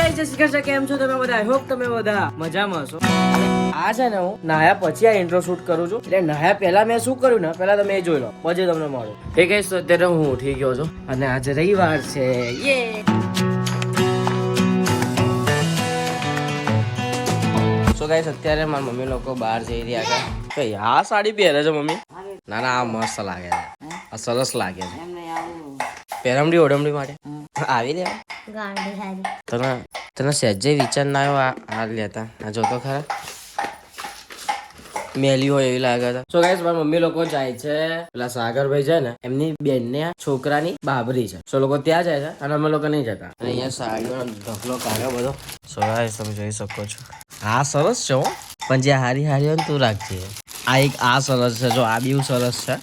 Guys જય શ્રી કૃષ્ણ, કેમ છો તમે બધા? આઈ હોપ તમે બધા મજામાં છો. આ છે ને હું નાયા પછી આ ઇન્ટ્રો શૂટ કરું છું. એટલે નાયા પહેલા મેં શું કર્યું ને પહેલા તમે એ જોઈ લો, પછી તમને મળો. હે ગાઈસ, અત્યારે હું ઉઠી ગયો છું અને આજે રવિવાર છે. યે! સો ગાઈસ, અત્યારે મારા મમ્મી લોકો બહાર જઈ રહ્યા છે. કઈ આ સાડી પહેરે છે મમ્મી? ના ના, આ મસ્ત લાગે છે, આ સરસ લાગે છે. પેરમડી ઓઢમડી માટે આવી લે. તને સહેજે વિચાર ના આવ્યો આ લેતા? આ જોતો ખરા, મેલી હોય એવી લાગે છે. સો ગાઈસ, મારા મમ્મી લોકો જાય છે પેલા સાગરભાઈ છે ને એમની બેન ને છોકરાની બાબરી છે. સો લોકો ત્યાં જાય છે અને અમે લોકો નહીં જતા. અને અહીંયા સાડીનો ઢગલો કાઢ્યો બધો. સો ગાઈસ, તમે જોઈ શકો છો. આ સરસ છે હો, પણ જે હારી હારી હોય ને તું રાખજે. આ એક આ સરસ છે, જો આ બી સરસ છે.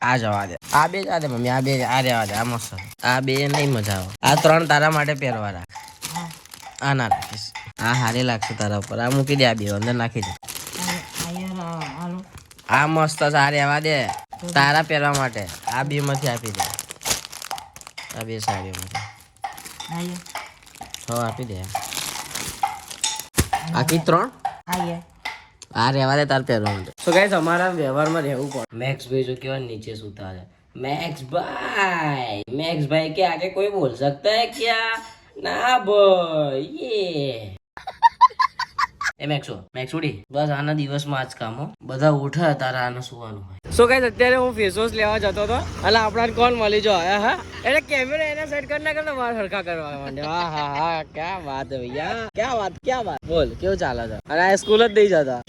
આ જવા દે, આ બે જવા દે મમ્મી, આ બે આ રહેવા દે. આ મસ્ત, આ બે નહીં મજા આવે. આ ત્રણ તારા માટે પહેરવા રાખ. આ ના રાખીશ, આ હારી લાગશે તારા ઉપર. આ મૂકી દે, આ બે અંદર નાખી દે. આ મસ્ત છે, આ રહેવા દે તારા પહેરવા માટે. આ બે માંથી આપી દે, આ બે સાડીઓમાંથી આપી દે. આખી ત્રણ આ રહેવા દે તાર પહેરવા માટે. સો ગાઈસ, અમારા વ્યવહારમાં રહેવું પડે. મેક્સ ભાઈ જો કેવા નીચે સુતા છે. मैक्स भाई के आगे कोई बोल सकता है क्या? ना भाई ये મેક્સ ઉડી બસ આના દિવસમાં આજ કામ હો. બધા ઉઠે તારા આને સુવાનું હોય. સો ગાઈસ, અત્યારે હું ફેસ વોશ લેવા જતો હતો અને આપણાને કોણ મળી જો હા એટલે કેમેરા એને સેટ કરી નાખે તો વાળ હરખા કરવા માંડે. હા હા હા, ક્યા વાત હે ભૈયા, ક્યા વાત બોલ, કેવું ચાલે છે? અને આ સ્કૂલ જ નહીં જતા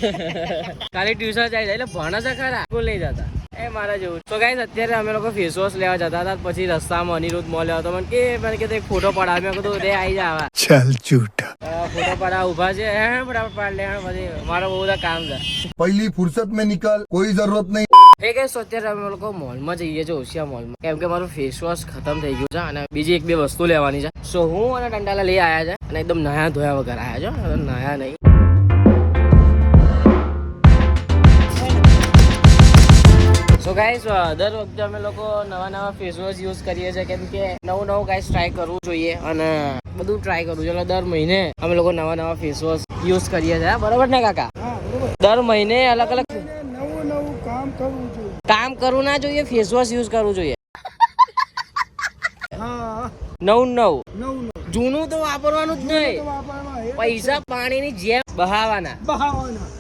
ખાલી ટ્યુશન જાય એટલે ભણે છે ખરા, સ્કૂલ નહીં જતા. એ મારા જેવું. તો ગાઈસ, અત્યારે અમે લોકો ફેસ વોશ લેવા જતા હતા. પછી રસ્તામાં અનિરુદ્ધ મોલ હતો. મને કે એક ફોટો પડાવ્યો. મેં કીધું રે આવી જા આવા. ચાલ જૂઠા ફોટો પડાવ ઉભા છે. ફટાફટ પાડ લે. પછી મારો બહુ બધા કામ છે. પહેલી ફુરસત में निकल, कोई जरूरत नहीं. એ ગાઈસ, અત્યારે અમે લોકો મોલમાં જઈએ છીએ, ઓશિયા મોલમાં, કેમ કે મારું ફેસ વોશ ખતમ થઈ ગયું છે અને બીજી એક બે વસ્તુ લેવાની છે. સો હું અને ટંટાલા લઈ આવ્યા છે અને એકદમ નયા ધોયા વગર આવ્યા છો. નયા નહીં. સો ગાઈસ, દર વખતે અમે લોકો નવા ફેસ વોશ યુઝ કરીએ છીએ, કેમ કે નવું ગાઈસ ટ્રાય કરવું જોઈએ અને બધું ટ્રાય કરવું જોઈએ. દર મહિને અમે લોકો નવા ફેસ વોશ યુઝ કરીએ છીએ. બરોબર ને કાકા? દર મહિને અલગ અલગ નવું કામ કરવું ના જોઈએ, ફેસ વોશ યુઝ કરવું જોઈએ. નવું જૂનું તો વાપરવાનું જ નહીં. પૈસા પાણીની જેમ બહાવાના.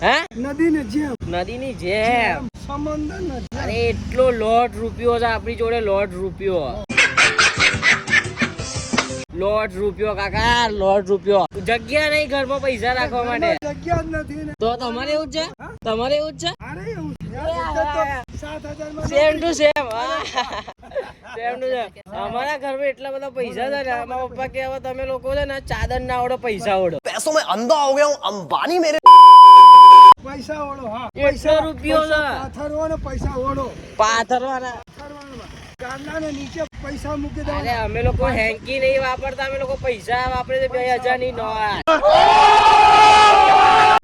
હે? નદીની જેમ. અરે એટલો લોટ રૂપિયો છે આપણી જોડે. લોટ રૂપિયો કાકા, લોટ રૂપિયો. જગ્યા નહીં ઘરમાં પૈસા રાખવા માટે. તો તમારે એવું જ છે? Same to same. અમારા ઘરમાં એટલા બધા પૈસા છે ને, મારા પપ્પા કે હવે તમે લોકો છે ને ચાદર ના ઓઢો, પૈસા ઓઢો. पैसों में अंधा हो गया हूँ, अंबानी मेरे પૈસા ઓળો. હા, 100 રૂપિયો છે. પૈસા ઓળો. પાથરવાના. ગામડાને નીચે પૈસા મૂકી દો. અરે અમે લોકો હેન્કી નહીં વાપરતા, અમે લોકો પૈસા વાપરે છે. 2000 ની નોટ.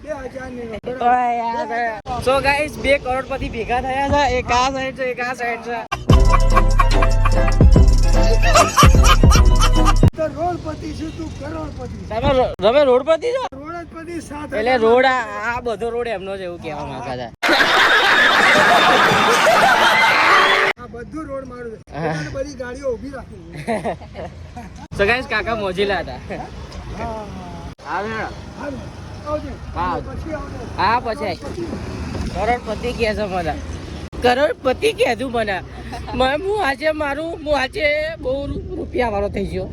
2000 ની નોટ. સો ગાઈસ, 2 કરોડપતિ ભેગા થયા છે. એક આ સાઈડ છે, એક આ સાઈડ છે. તો રોડપતિ છું, તું કરોડપતિ. તમે રોડપતિ છો? રોડપતિ 7,000. એટલે રોડ આ બધો રોડ એમનો જ, એવું કહેવા માંગતા હતા. આ બધું રોડ મારું છે. બધી ગાડીઓ ઊભી રાખી. સો ગાઈસ, કાકા મોજીલા હતા. હા પછી કરોડપતિ કે છે મને. કરોડપતિ કહેતું મને. હું આજે બહુ રૂપિયા વાળો થઈ ગયો.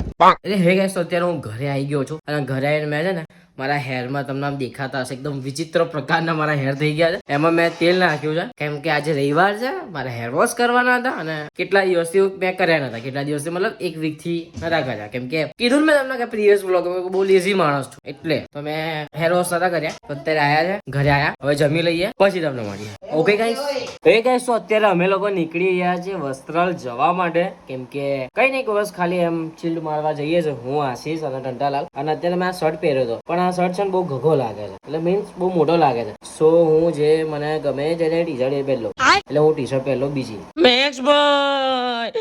એટલે હે ગાઈસ, અત્યારે હું ઘરે આવી ગયો છું અને ઘરે આવીને મેં છે ને મારા હેરમાં તમને આમ દેખાતા હશે એકદમ વિચિત્ર પ્રકારના મારા હેર થઈ ગયા છે. એમાં મેં તેલ નાખ્યું છે કેમ કે આજે રવિવાર છે, મારા હેર વોશ કરવાના હતા અને કેટલા દિવસથી મેં કર્યા નતા. કેટલા દિવસથી મતલબ એક વીક થી નતા કર્યા, કેમ કે કીધું મેં તમને કે પ્રીવિયસ વ્લોગ બહુ લેઝી માણસ છું એટલે તો મેં હેર વોશ નતા કર્યા. તો અત્યારે આયા છે, ઘરે આયા, હવે જમી લઈએ પછી તમને મળીએ. Okay guys? હે ગાઈસ, તો અત્યારે અમે લોકો નીકળી ગયા છે વસ્ત્રાલ જવા માટે, કેમ કે કઈ નહીં બસ ખાલી એમ ચીલ્ડ મારવા જઈએ છે. હું આશીષ અને ટંટાલાલ. અને અત્યારે મેં આ શર્ટ પહેર્યો હતો પણ આ શર્ટ છે ને બહુ ઘઘો લાગે છે, એટલે મીન્સ બહુ મોટો લાગે છે. સો હું જે મને ગમે છે ટી શર્ટ એ પહેરલો, એટલે હું ટી શર્ટ પહેરલો બીજી. મેક્સ ભાઈ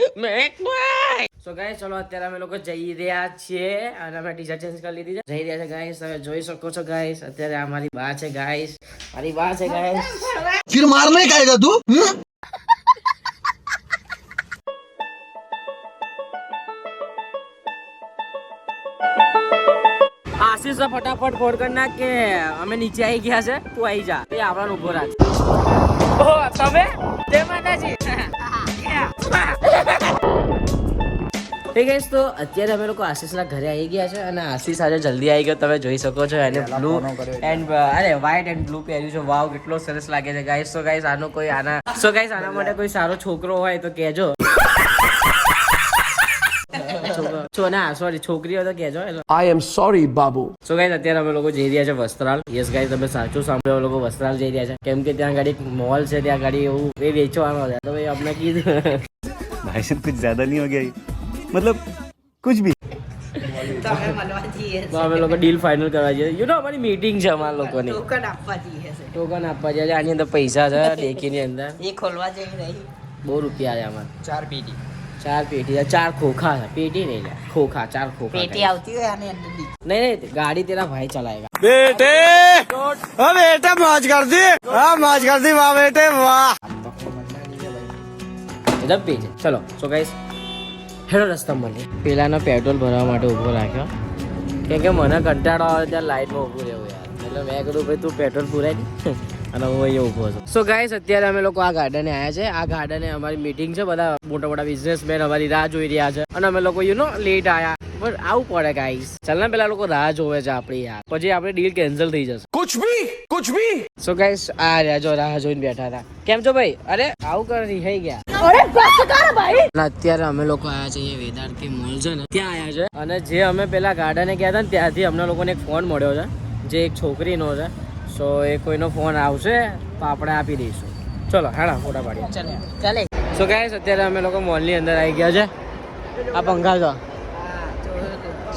સો ગાઈસ ચલો અત્યારે અમે લોકો જઈ રહ્યા છીએ અને અમે ટી-શર્ટ ચેન્જ કરી લીધી છે, જઈ રહ્યા છે ગાઈસ. તમે જોઈ શકો છો ગાઈસ, અત્યારે આ મારી બા છે ગાઈસ, મારી બા છે ગાઈસ. फिर मारने का आएगा तू આશીષ ફટાફટ ફોન કરી નાખ કે અમે નીચે આવી ગયા છે, તું આવી જા. એ આવવાનું ઉભો રાખ. ઓહ તમે જય માતાજી. હે ગાઈસ, તો અત્યારે અમે લોકો આશીષના ઘરે આવી ગયા છે અને આશીષ આજે જલ્દી આવી ગયો. તમે જોઈ શકો છો એને બ્લુ એન્ડ અરે વ્હાઈટ એન્ડ બ્લુ પહેર્યું છે. વાવ કેટલો સરસ લાગે છે ગાઈસ. સો ગાઈસ આનો કોઈ આના માટે કોઈ સારો છોકરો હોય તો કહેજો. છોકરી હોય તો કહેજો. I am sorry Babu so guys અત્યારે અમે લોકો જઈ રહ્યા છે વસ્ત્રાલ. યસ ગાઈસ, તમે સાચું સાંભળ્યું, અમે લોકો વસ્ત્રાલ જઈ રહ્યા છે કેમ કે ત્યાં ગાડી મોલ છે, ત્યાં ગાડી એવું એ વેચવાનો છે. તો ભાઈ અમને કીધું भाई साहब कुछ ज्यादा नहीं हो गया ये? मतलब कुछ भी તો અમે લોકો ડીલ ફાઇનલ કરવા જઈએ. યુ નો અમારી મીટિંગ છે અમારા લોકોની. ટોકન આપવા જઈએ. આની અંદર પૈસા છે ડેકીની અંદર. એ ખોલવા જઈ રહી બહુ રૂપિયા છે આમાં. 4 પેટી 4 પેટી છે, 4 ખોખા છે. પેટી નહીં લે, ખોખા, 4 ખોખા. પેટી આવતી હોય આની અંદર બી. नहीं गाड़ी तेरा भाई चलाएगा. बेटे हाँ बेटा मौज कर दी हाँ मौज कर दी वाह बेटे वाह जब पेज चलो. સો ગાઈસ હેડો રસ્તા મળીએ. પેલાનો પેટ્રોલ ભરવા માટે ઊભો રાખ્યો કેમ કે મને કંટાળો આવે ત્યાં લાઈટમાં ઊભું રહેવું યાર. એટલે મેં કીધું ભાઈ તું પેટ્રોલ પુરાય દે અને હું અહીંયા ઊભો છું. સો ગાઈસ અત્યારે અમે લોકો આ ગાર્ડને આવ્યા છે. આ ગાર્ડને અમારી મીટિંગ છે, બધા મોટા મોટા બિઝનેસમેન અમારી રાહ જોઈ રહ્યા છે અને અમે લોકો લેટ આવ્યા. પણ આવું પડે ગાઈસ. ચાલ ને પેલા લોકો રાહ જોવે છે આપણી યાર, પછી આપણી ડીલ કેન્સલ થઈ જશે. कुछ भी સો ગાઈસ આ રહ્યા જો રાહ જોઈને બેઠા હતા. કેમ છો ભાઈ? અરે આવું કરી થઈ ગયા. અત્યારે અમે લોકો આયા છે વેદાંતી મોલ છે ને ત્યાં આયા છે અને જે અમે પેલા ગાર્ડને ગયા હતા ને ત્યાંથી અમને લોકોને એક ફોન મળ્યો છે જે એક છોકરીનો છે. સો એ કોઈનો ફોન આવશે તો આપણે આપી દઈશું. ચલો હાડા ફોટા પાડીએ. ચાલે સો ગાઈસ અત્યારે અમે લોકો મોલની અંદર આવી ગયા છે. આ પંખા છો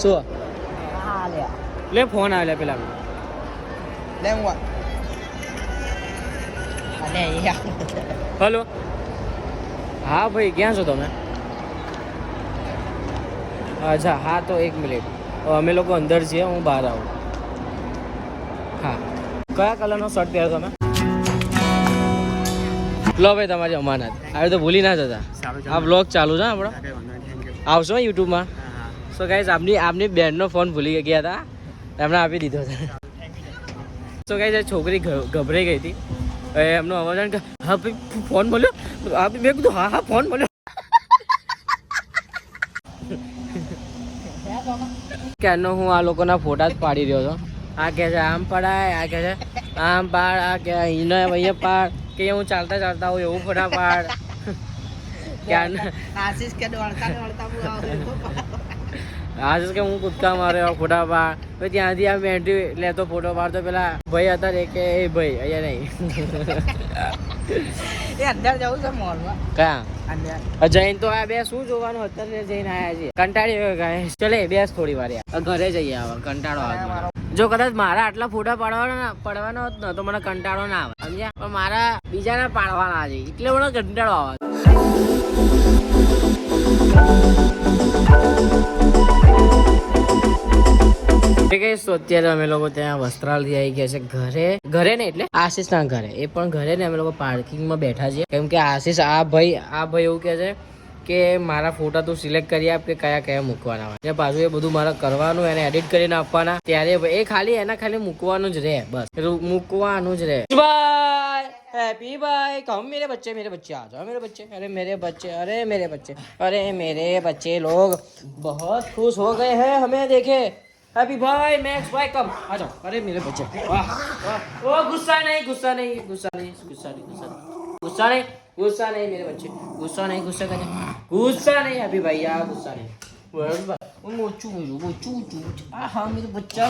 શું હા લે લે ફોન આવે પેલા લે હું અલે હલો હા ભાઈ ક્યાં છો તમે? અચ્છા હા તો 1 મિનિટ અમે લોકો અંદર છીએ, હું બહાર આવું. હા કયા કલરનો શર્ટ પહેરો તમે? લો ભાઈ તમારી અમાનત. હવે તો ભૂલી ના જતા. આ બ્લોગ ચાલુ છે આપણો, આવશો યુટ્યુબમાં. સો ગાઈસ આપની બેનનો ફોન ભૂલી ગયા હતા, એમણે આપી દીધો છે. સો ગાઈસ છોકરી ગભરાઈ ગઈ હતી. એમનો અવાજ આવે કે હા ભાઈ ફોન મળ્યો. મેં કીધું હા ફોન મળ્યો. ક્યારનો હું આ લોકોના ફોટા જ પાડી રહ્યો છું. આ કહે છે આમ પડાય, આ કહે છે આમ પાડ, આ કે અહીંનો અહીંયા પાડ, કે હું ચાલતા ચાલતા હોય એવું ફોટા પાડ. ક્યારના આશીષ કે દોડતા આશીષ કે હું કૂદકા માર્યો ફોટા પાડ. પછી ત્યાંથી આ બેટરી લેતો ફોટો પાડતો. પેલા ભાઈ હતા ને કે એ ભાઈ અહીંયા નહીં. એ અંદર જવું છે મોલમાં ક્યાં અંદર જઈને તો આ બે શું જોવાનું, અત્યારે જઈને આયા છીએ. કંટાળી ગયો ગાઈસ. ચલે બેસ થોડી વાર યાર, ઘરે જઈએ. આવે કંટાળો આવે મને. જો કદાચ મારા આટલા ફોટા પડવાનો હોત ને તો મને કંટાળો ના આવે સમજ્યા, પણ મારા બીજાના પાડવાના છે એટલે મને કંટાળો આવે. તો અત્યારે અમે લોકો ત્યાં વસ્ત્રાલથી આવી ગયા છે ઘરે ને એટલે આશીષના ઘરે. એ પણ ઘરે ને અમે લોકો પાર્કિંગમાં બેઠા છીએ કેમ કે આશીષ આ ભાઈ એવું કહે છે કે મારા ફોટા તું સિલેક્ટ કરી આપ કે કયા મૂકવાના હોય ને પાછું એ બધું મારે કરવાનું, એને એડિટ કરીને આપવાના. ત્યારે એ ખાલી મૂકવાનું જ રહે, બસ મૂકવાનું જ રહે. બાય हैप्पी बाय कम मेरे बच्चे आ जाओ मेरे बच्चे. अरे मेरे बच्चे लोग बहुत खुश हो गए हैं हमें देखे. हैप्पी बाय मैक्स बाय कम आ जाओ. अरे मेरे बच्चे वाह वाह. ओ गुस्सा नहीं मेरे बच्चे, गुस्सा नहीं हैप्पी भाई यार, गुस्सा नहीं. हाँ मेरे बच्चा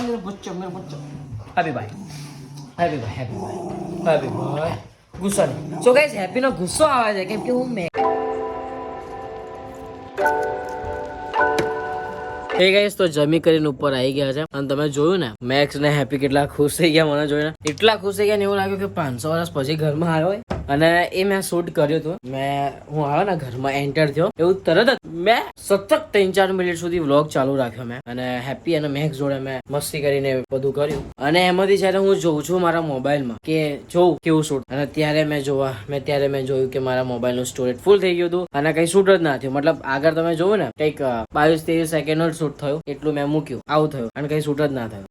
हैप्पी बाय ગુસ્સો નહીં. સો ગાઈસ હેપી નો ગુસ્સો આવે છે કેમ કે હું હે ગાઈસ તો જમી કરીને ઉપર આવી ગયા છે અને તમે જોયું ને મેક્સ ને હેપી કેટલા ખુશ થઈ ગયા મને જોઈને. એટલા ખુશ થઈ ગયા ને એવું લાગ્યું કે 500 વર્ષ પછી ઘરમાં આવ્યો હોય અને એ મેં શૂટ કર્યું હતું. હું આવ્યો ને ઘરમાં એન્ટર થયો એવું તરત જ મેં સતત 3-4 મિનિટ સુધી વ્લોગ ચાલુ રાખ્યો મેં, અને હેપી અને મેક્સ જોડે મેં મસ્તી કરીને બધું કર્યું. અને એમાંથી જયારે હું જોઉં છું મારા મોબાઈલમાં કે જોઉં કેવું શૂટ, અને ત્યારે મેં જોયું કે મારા મોબાઈલ નું સ્ટોરેજ ફૂલ થઈ ગયું હતું અને કઈ શૂટ જ ના થયું. મતલબ આગળ તમે જોયું ને કઈક 22-23 સેકન્ડ જ શૂટ થયું, એટલું મેં મૂક્યું, આવું થયું અને કઈ શૂટ જ ના થયું.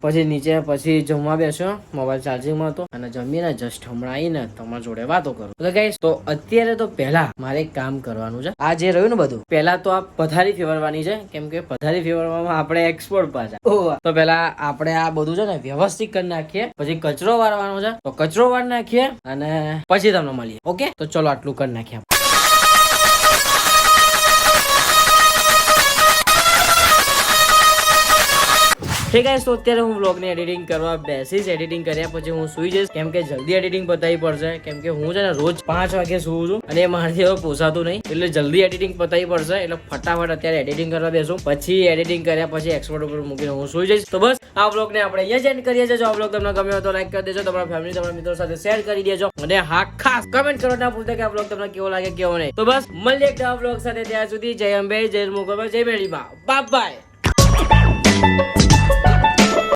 પછી જમવા બેસ્યો, મોબાઈલ ચાર્જિંગમાં હતો અને જમીને જસ્ટ હમણાં આવીને તમારા જોડે વાતો કરું. તો ગાઈસ, તો અત્યારે તો પહેલા મારે એક કામ કરવાનું છે. આ જે રહ્યું ને બધું, પહેલા તો આ પથારી ફેરવવાની છે, કેમ કે પથારી ફેરવવામાં આપણે એક્સપર્ટ પાછા. તો પહેલા આપણે આ બધું છે ને વ્યવસ્થિત કરી નાખીએ, પછી કચરો વારવાનો છે તો કચરો વાર નાખીએ અને પછી તમને મળીએ. ઓકે, તો ચલો આટલું કરી નાખીએ. હે ગાઈસ, તો અત્યારે હું વ્લોગની એડિટિંગ કરવા બેસીશ. એડિટિંગ કર્યા પછી હું સુઈ જઈશ, કેમ કે જલ્દી એડિટિંગ પતાવી પડશે, કેમ કે હું છે ને રોજ 5 વાગે સુવું છું અને એ મારાથી હવે પોસાતું નહીં, એટલે જલ્દી એડિટિંગ પતાવી પડશે. એટલે ફટાફટ અત્યારે એડિટિંગ કરવા બેસું, પછી એડિટિંગ કર્યા પછી એક્સપોર્ટ ઉપર મૂકીને હું સુઈ જઈશ. તો બસ આ વ્લોગને આપણે અહીંયા જ એન્ડ કરીએ છીએ. જો આ વ્લોગ તમને ગમ્યો હોય તો લાઈક કરી દેજો, તમારા ફેમિલી તમારા મિત્રો સાથે શેર કરી દેજો, અને હા ખાસ કમેન્ટ કરો ના ભૂલતા કે આ વ્લોગ તમને કેવો લાગે કેવો નહીં. તો બસ મળીએ એક નવા વ્લોગ સાથે. ત્યાં સુધી જય અંબે, જય મુગલ, જય મેળીમાં, બાય બાય.